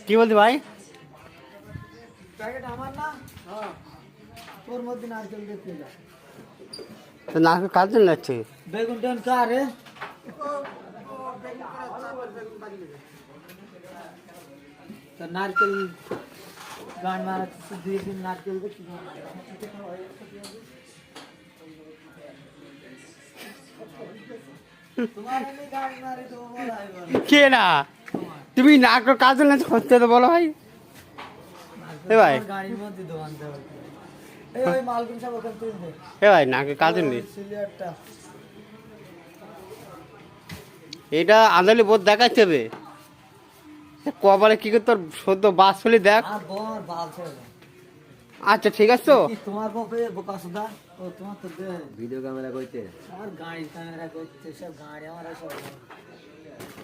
কি বলছি ভাই? প্যাকেট আমার না, তোর মধ্যে নারকেল দেখতে যা। তো নারকেল কার জন্য যাচ্ছে? বেগুন টেন কার রে? তা নারকেল গান মারাচ্ছে, 2 দিন নারকেল দেখি। তোমার এমনি গান মারি তো বলা হয় বলো। কে না? তুমি নারকেল কার জন্য খুঁজতে তো বলো ভাই। এ ভাই, তোমার গাড়ির মধ্যে দোকান দেওয়া। এই ওই মালগুন সব ওখান তুলবে। এ ভাই নারকেল কার জন্য? সিলিয়ারটা এটা আন্দালি বোধ দেখাচ্ছে হবে। কপালে কি করে তোর সদ্য বাস চলে দেখ। আর বর বাল ছেড়ে। আচ্ছা ঠিক আছে তো। কি তোমার বাপে বোকা সুদা? ও তোমার তো দে ভিডিও ক্যামেরা করতে আর গাড়ি ক্যামেরা করতে সব গাড়ি আমার সব